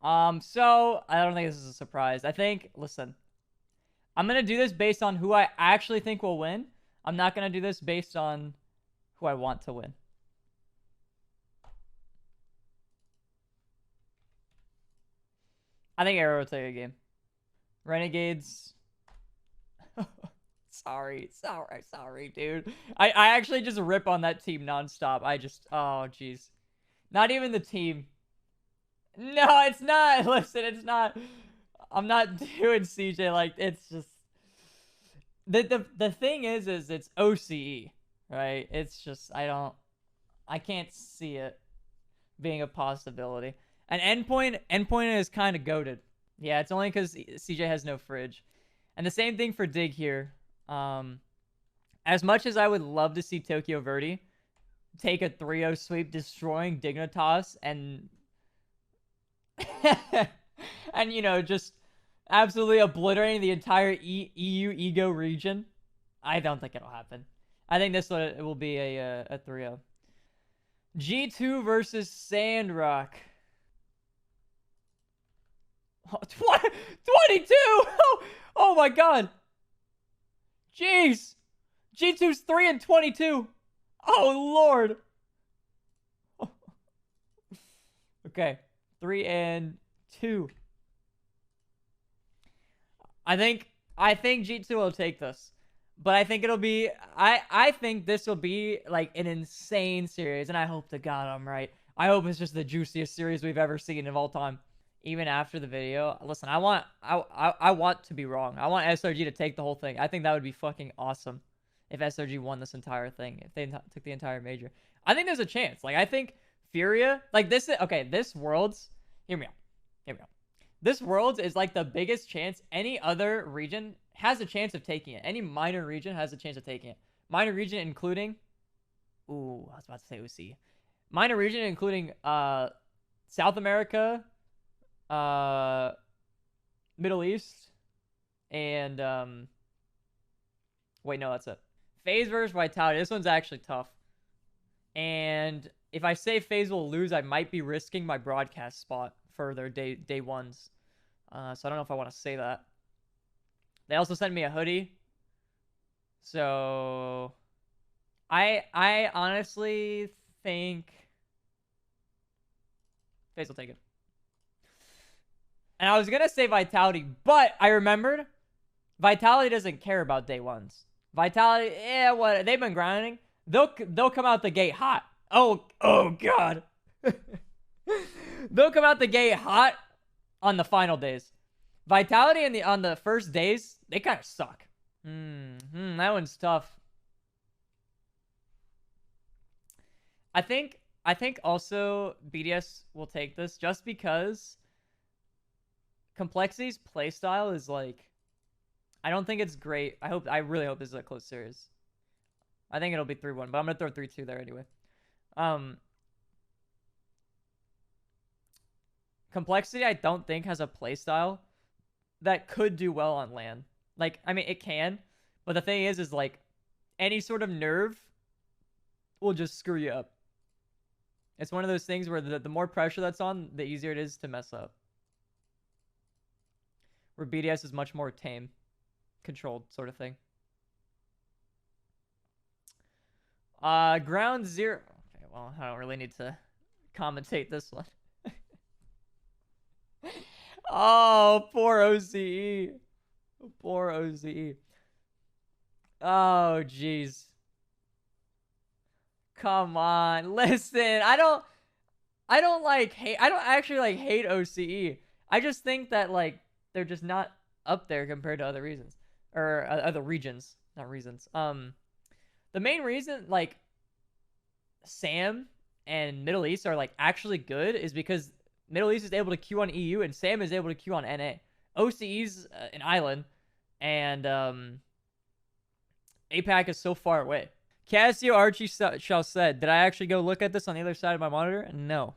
So I don't think this is a surprise. I think, listen, I'm gonna do this based on who I actually think will win. I'm not gonna do this based on who I want to win. I think Arrow will take a game. Renegades. sorry, dude. I actually just rip on that team nonstop. Oh, jeez. Not even the team. No, it's not. Listen, it's not. I'm not doing CJ like it's just the thing is it's OCE, right? It's just I can't see it being a possibility. And endpoint is kind of goated. Yeah, it's only because CJ has no fridge. And the same thing for Dig here. As much as I would love to see Tokyo Verde take a 3-0 sweep, destroying Dignitas and and just absolutely obliterating the entire EU ego region, I don't think it'll happen. I think this will be a 3-0. G2 versus Sandrock. Oh, 22! Oh my god! Jeez! G2's 3-22! Oh lord! Okay, 3-2. I think G2 will take this. But I think it'll be I think this will be like an insane series, and I hope to God I'm right. I hope it's just the juiciest series we've ever seen of all time. Even after the video, listen, I want to be wrong. I want SRG to take the whole thing. I think that would be fucking awesome if SRG won this entire thing. If they took the entire major, I think there's a chance. Like I think Furia, like this. Okay, this Worlds. Hear me out. This Worlds is like the biggest chance any other region has a chance of taking it. Any minor region has a chance of taking it. Minor region including, ooh, I was about to say OC. Minor region including South America, Middle East, and wait, no, that's it. Faze versus Vitality. This one's actually tough. And if I say Faze will lose, I might be risking my broadcast spot for their day ones. So I don't know if I want to say that. They also sent me a hoodie. So I honestly think Faze will take it. And I was going to say Vitality, but I remembered Vitality doesn't care about day ones. Vitality, what? They've been grinding. They'll come out the gate hot. Oh god. They'll come out the gate hot on the final days. Vitality on the first days, they kind of suck. That one's tough. I think also BDS will take this just because Complexity's playstyle is like, I don't think it's great. I really hope this is a close series. I think it'll be 3-1, but I'm gonna throw 3-2 there anyway. Complexity, I don't think has a playstyle that could do well on LAN. Like, I mean, it can, but the thing is like, any sort of nerve will just screw you up. It's one of those things where the more pressure that's on, the easier it is to mess up. Where BDS is much more tame, controlled sort of thing. Ground zero. Okay, well, I don't really need to commentate this one. Oh, poor OCE. Poor OCE. Oh, jeez. Come on. Listen, I don't actually like hate OCE. I just think that like they're just not up there compared to other reasons. Or other regions, not reasons. The main reason like Sam and Middle East are like actually good is because Middle East is able to queue on EU and Sam is able to queue on NA. OCE's an island, and APAC is so far away. Casio Archie Shall said, did I actually go look at this on the other side of my monitor? No.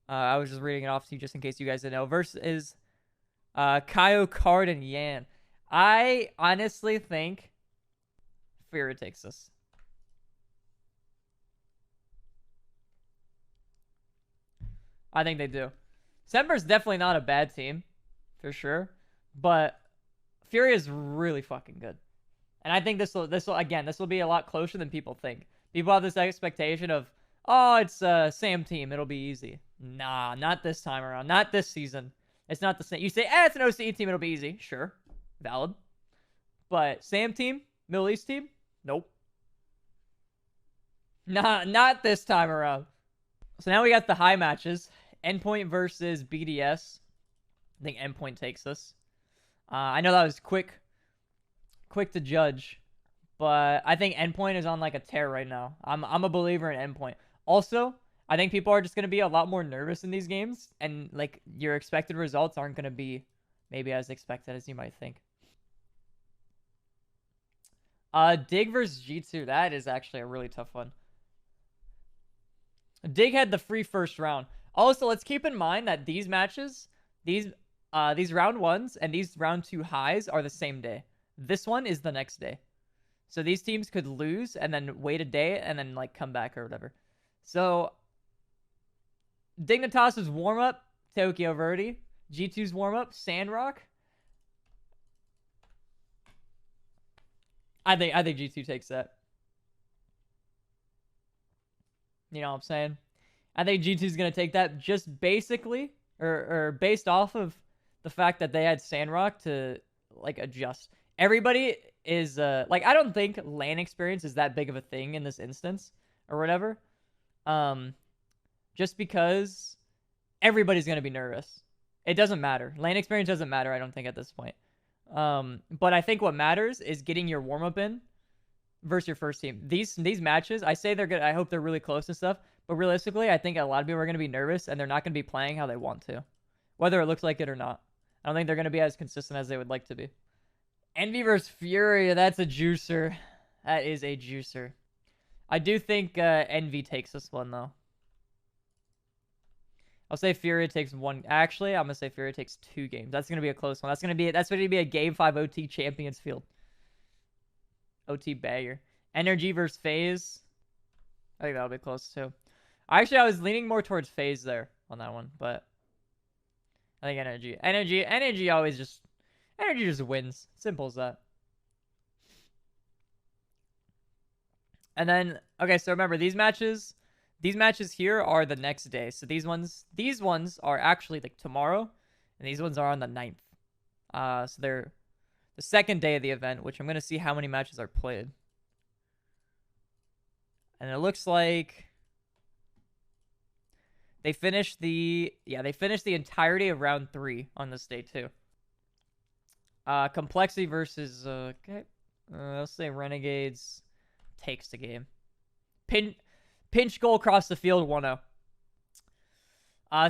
I was just reading it off to you just in case you guys didn't know. Versus Kaio, Card, and Yan. I honestly think Furia takes this. I think they do. Semper's definitely not a bad team, for sure. But Fury is really fucking good. And I think this will be a lot closer than people think. People have this expectation of, oh, it's a Sam team, it'll be easy. Nah, not this time around. Not this season. It's not the same. You say, it's an OCE team, it'll be easy. Sure. Valid. But Sam team, Middle East team, nope. Nah, not this time around. So now we got the high matches. Endpoint versus BDS. I think Endpoint takes this. I know that was quick to judge, but I think Endpoint is on like a tear right now. I'm a believer in Endpoint. Also, I think people are just gonna be a lot more nervous in these games, and like your expected results aren't gonna be maybe as expected as you might think. Dig versus G2, that is actually a really tough one. Dig had the free first round. Also, let's keep in mind that these matches, these round ones and these round 2 highs are the same day. This one is the next day. So these teams could lose and then wait a day and then like come back or whatever. So Dignitas's warm-up, Tokyo Verde. G2's warm-up, Sandrock. I think G2 takes that. You know what I'm saying? I think G2's going to take that just basically, or based off of the fact that they had Sandrock to, like, adjust. Everybody is, like, I don't think LAN experience is that big of a thing in this instance, or whatever. Just because everybody's going to be nervous. It doesn't matter. LAN experience doesn't matter, I don't think, at this point. But I think what matters is getting your warm-up in versus your first team. These matches, I say they're good. I hope they're really close and stuff. But realistically, I think a lot of people are going to be nervous and they're not going to be playing how they want to, whether it looks like it or not. I don't think they're going to be as consistent as they would like to be. Envy versus Fury, that's a juicer. That is a juicer. I do think Envy takes this one, though. I'll say Fury takes one. Actually, I'm going to say Fury takes 2 games. That's going to be a close one. That's going to be a Game 5 OT Champions Field. OT bagger. Energy versus Faze. I think that'll be close, too. Actually, I was leaning more towards Faze there on that one, but I think Energy always just... Energy just wins. Simple as that. And then, okay, so remember, these matches here are the next day. So these ones are actually like tomorrow, and these ones are on the 9th. So they're the second day of the event, which I'm going to see how many matches are played. And it looks like they finished the entirety of round 3 on this day too. Complexity versus okay. Let's say Renegades takes the game. Pinch goal across the field 1-0.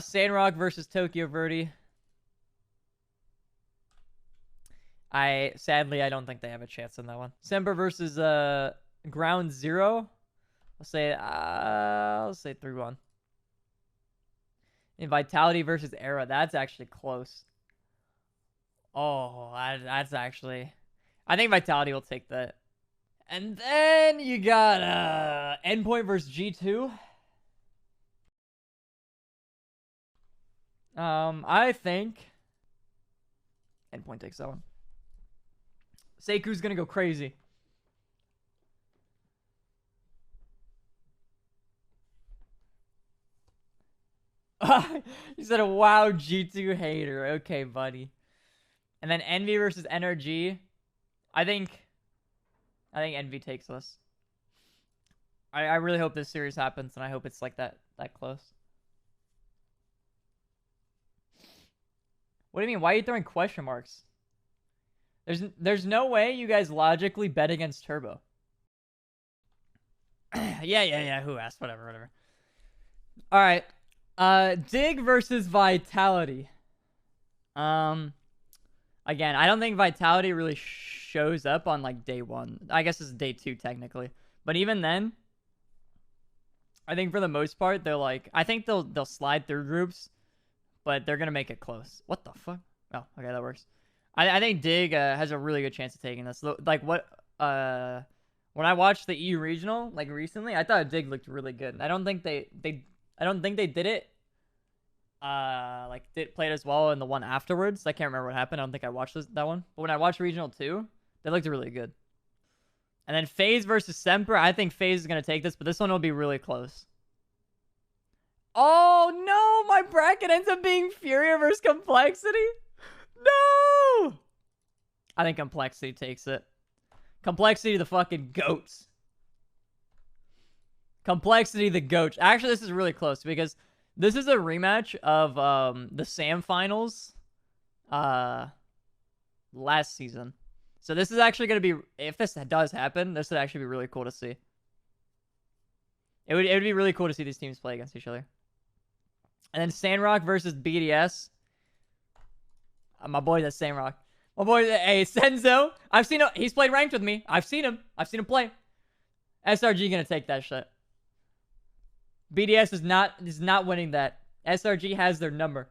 Sandrock versus Tokyo Verde. Sadly I don't think they have a chance in that one. Semper versus Ground Zero. I'll say 3-1. And Vitality versus Era. That's actually close. Oh, that's actually... I think Vitality will take that. And then you got Endpoint versus G2. I think Endpoint takes that one. Seiku's gonna go crazy. You said a wow G2 hater. Okay, buddy. And then Envy versus NRG. I think Envy takes this. I really hope this series happens, and I hope it's like that close. What do you mean? Why are you throwing question marks? There's no way you guys logically bet against Turbo. yeah. Who asked? Whatever. All right. Dig versus Vitality. Again, I don't think Vitality really shows up on like day 1. I guess it's day 2 technically. But even then, I think for the most part, they're like, I think they'll slide through groups, but they're gonna make it close. What the fuck? Oh, okay, that works. I think Dig has a really good chance of taking this. Like when I watched the EU regional like recently, I thought Dig looked really good. I don't think they did it like played as well in the one afterwards. I can't remember what happened. I don't think I watched that one. But when I watched Regional 2, they looked really good. And then Faze versus Semper. I think Faze is going to take this, but this one will be really close. Oh, no! My bracket ends up being Furia versus Complexity? No! I think Complexity takes it. Complexity, the fucking goats. Complexity, the goat. Actually, this is really close because this is a rematch of the SAM finals last season. So this is actually going to be, if this does happen, this would actually be really cool to see. It would be really cool to see these teams play against each other. And then Sandrock versus BDS. My boy, that's Sandrock. My boy, hey, Senzo. I've seen him. He's played ranked with me. I've seen him. I've seen him play. SRG going to take that shit. BDS is not winning that. SRG has their number.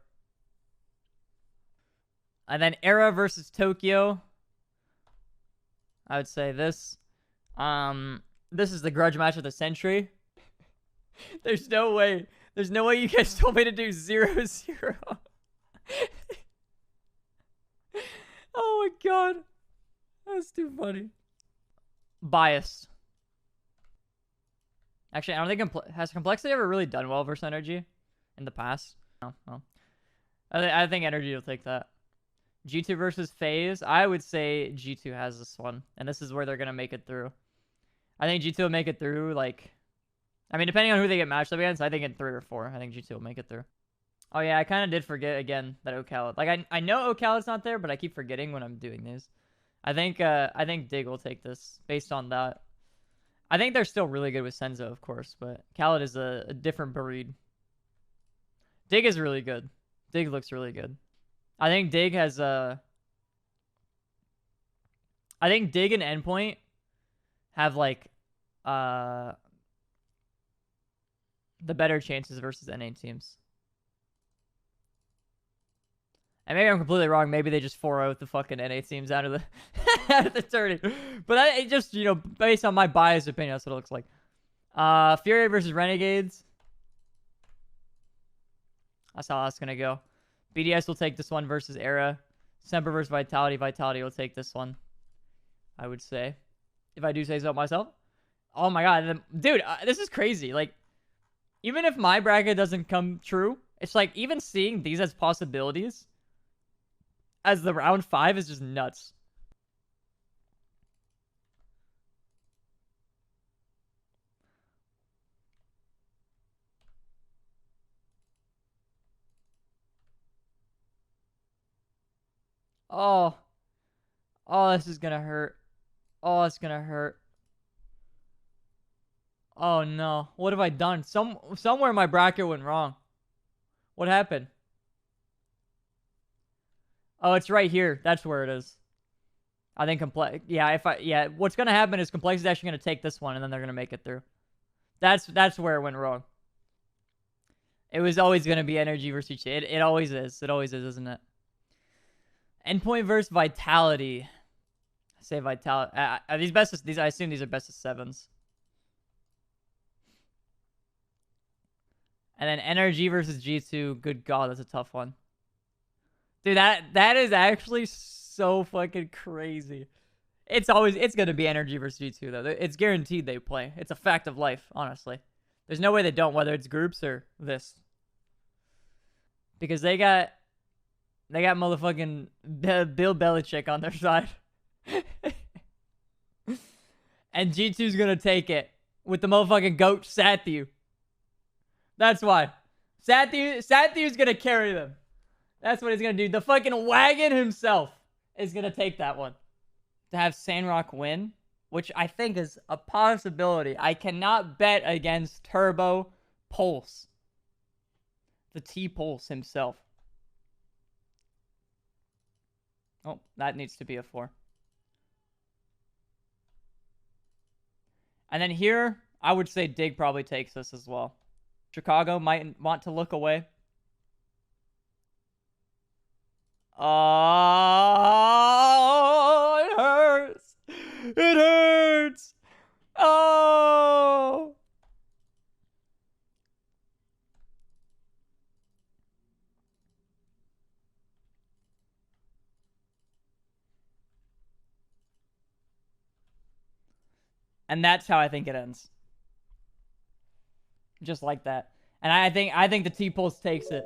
And then Era versus Tokyo. I would say this. This is the grudge match of the century. There's no way. There's no way you guys told me to do 0-0. Oh my god. That's too funny. Biased. Actually, I don't think has Complexity ever really done well versus Energy in the past? No. I think Energy will take that. G2 versus FaZe. I would say G2 has this one, and this is where they're gonna make it through. I think G2 will make it through. Like, I mean, depending on who they get matched up against, I think in 3 or 4, I think G2 will make it through. Oh yeah, I kind of did forget again that Ocala. Like, I know Ocala's not there, but I keep forgetting when I'm doing these. I think Dig will take this based on that. I think they're still really good with Senzo, of course, but Khaled is a different breed. Dig is really good. Dig looks really good. I think Dig has I think Dig and Endpoint have like the better chances versus NA teams. And maybe I'm completely wrong. Maybe they just 4-0 the fucking NA teams out of the out of the tourney. But it just, you know, based on my biased opinion, that's what it looks like. Fury versus Renegades. That's how that's gonna go. BDS will take this one versus Era. Semper versus Vitality. Vitality will take this one, I would say, if I do say so myself. Oh my god, dude, this is crazy. Like, even if my bracket doesn't come true, it's like even seeing these as possibilities as the round 5 is just nuts. Oh, this is gonna hurt. Oh, it's gonna hurt. Oh no, what have I done? Somewhere my bracket went wrong. What happened? Oh, it's right here. That's where it is. I think what's gonna happen is Complex is actually gonna take this one and then they're gonna make it through. That's where it went wrong. It was always gonna be Energy versus each. It always is. It always is, isn't it? Endpoint versus Vitality. I say Vitality. Are these best of these? I assume these are best of 7s. And then Energy versus G2. Good God, that's a tough one. Dude, that is actually so fucking crazy. It's gonna be Energy versus G2 though. It's guaranteed they play. It's a fact of life, honestly. There's no way they don't, whether it's groups or this. Because they got motherfucking Bill Belichick on their side. And G2's gonna take it with the motherfucking goat Sathu. That's why. Sathu's gonna carry them. That's what he's gonna do. The fucking wagon himself is gonna take that one. To have Sandrock win, which I think is a possibility. I cannot bet against Turbo Pulse. The T-Pulse himself. Oh, that needs to be a 4. And then here, I would say Dig probably takes this as well. Chicago might want to look away. Oh, it hurts. It hurts. Oh. And that's how I think it ends. Just like that. And I think the T-Pulse takes it.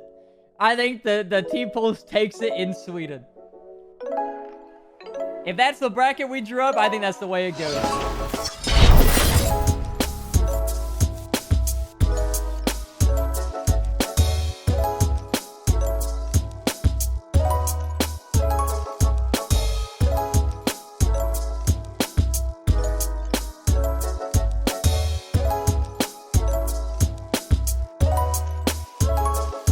I think the T-Pulse takes it in Sweden. If that's the bracket we drew up, I think that's the way it goes.